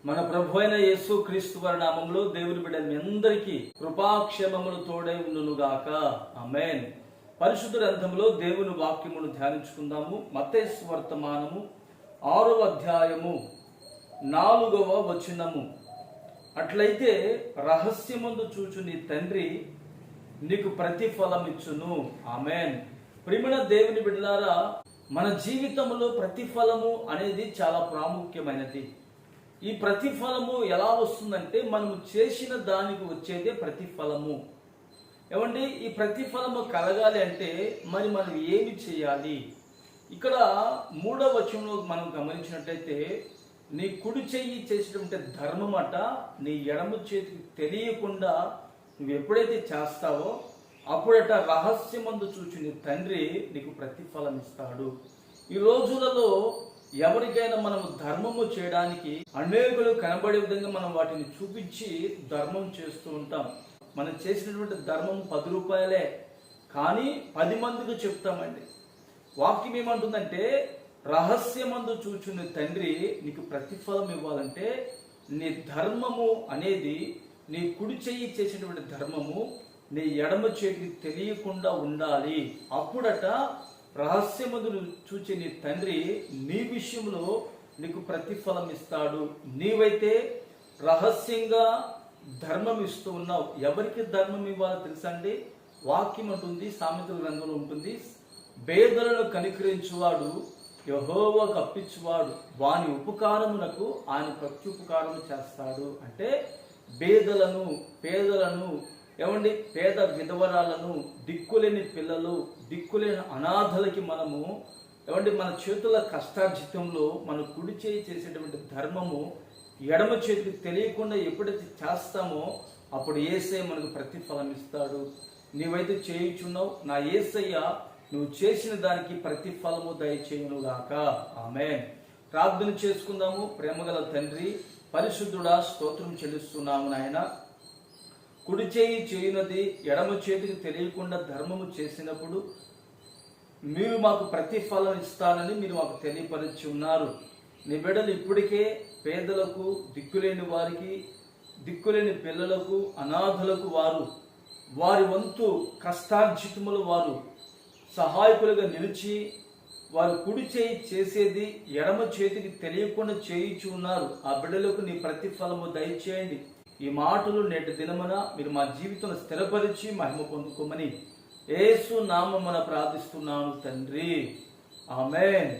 మన ప్రభు అయిన యేసు క్రీస్తు వారి నామంలో దేవుని బిడ్డల మీ అందరికీ కృపాక్షేమములు తోడై ఉండునుగాక. ఆమేన్. పరిశుద్ధ గ్రంథంలో దేవుని వాక్యమును ధ్యానించుకుందాము. మత్తయి సువార్తమానము 6వ అధ్యాయము 4వ వచనము. అట్లయితే రహస్యమందు చూచు నీ తండ్రి నీకు ప్రతిఫలం ఇచ్చును. ఆమేన్. ప్రియమైన దేవుని బిడ్డలారా, మన జీవితంలో ప్రతిఫలము అనేది చాలా ప్రాముఖ్యమైనది. ఈ ప్రతిఫలము ఎలా వస్తుందంటే మనము చేసిన దానికి వచ్చేదే ప్రతిఫలము. ఏమండి, ఈ ప్రతిఫలము కలగాలి అంటే మరి మనం ఏమి చేయాలి? ఇక్కడ 3వ వచనంలో మనం గమనించినట్లయితే, నీ కుడి చెయ్యి చేసేటువంటి ధర్మం అట నీ ఎడమ చేతికి తెలియకుండా నువ్వు ఎప్పుడైతే చేస్తావో అప్పుడట రహస్యమందు చూచి నీ తండ్రి నీకు ప్రతిఫలం ఇస్తాడు. ఈ రోజులలో ఎవరికైనా మనము ధర్మము చేయడానికి అనేకులు కనబడే విధంగా మనం వాటిని చూపించి ధర్మం చేస్తూ ఉంటాం. మనం చేసినటువంటి ధర్మం 10 రూపాయలే, కానీ 10 మందికి చెప్తామండి. వాక్యం ఏమంటుందంటే, రహస్యమందు చూచుని తండ్రి నీకు ప్రతిఫలం ఇవ్వాలంటే నీ ధర్మము అనేది, నీ కుడి చెయ్యి చేసినటువంటి ధర్మము నీ ఎడమ చేతికి తెలియకుండా ఉండాలి. అప్పుడట రహస్యమందు చూచి నీ తండ్రి నీ విషయంలో నీకు ప్రతిఫలం ఇస్తాడు. నీవైతే రహస్యంగా ధర్మం ఇస్తూ ఉన్నావు. ఎవరికి ధర్మం ఇవ్వాలో తెలుసా అండి? వాక్యం ఉంటుంది, సామెతల గ్రంథంలో ఉంటుంది, పేదలను కనికరించువాడు యెహోవాకు అప్పించువాడు వాని ఉపకారమునకు ఆయన ప్రత్యుపకారము చేస్తాడు. అంటే పేదలను ఏమండి, పేద విధవరాలను, దిక్కులేని పిల్లలు, దిక్కులేని అనాథలకి మనము ఏమండి మన చేతుల కష్టార్జితంలో మన కుడి చేయి చేసేటువంటి ధర్మము ఎడమ చేతికి తెలియకుండా ఎప్పుడైతే చేస్తామో అప్పుడు యేసయ్య మనకు ప్రతిఫలం ఇస్తాడు. నీవైతే చేయుచున్నావు, నా యేసయ్య నువ్వు చేసిన దానికి ప్రతిఫలము దయచేయునుగాక. ఆమేన్. ప్రార్థన చేసుకుందాము. ప్రేమగల తండ్రి, పరిశుద్ధుడా, స్తోత్రం చెల్లిస్తున్నాము నాయన. కుడి చేయి చేయునది ఎడమ చేతికి తెలియకుండా ధర్మము చేసినప్పుడు మీరు మాకు ప్రతిఫలం ఇస్తానని మీరు మాకు తెలియపరిచి ఉన్నారు. నీ బిడ్డలు ఇప్పటికే పేదలకు, దిక్కులేని వారికి, దిక్కులేని పిల్లలకు, అనాథలకు వారి వంతు కష్టార్జితములు వారు సహాయకులుగా నిలిచి వారు కుడి చేయి చేసేది ఎడమ చేతికి తెలియకుండా చేయించి ఉన్నారు. ఆ బిడ్డలకు నీ ప్రతిఫలము దయచేయండి. ఈ మాటలు నేటి దినమున మీరు మా జీవితంలో స్థిరపరిచి మహిమ పొందుకోమని యేసు నామమున ప్రార్థిస్తున్నాను తండ్రి. ఆమేన్.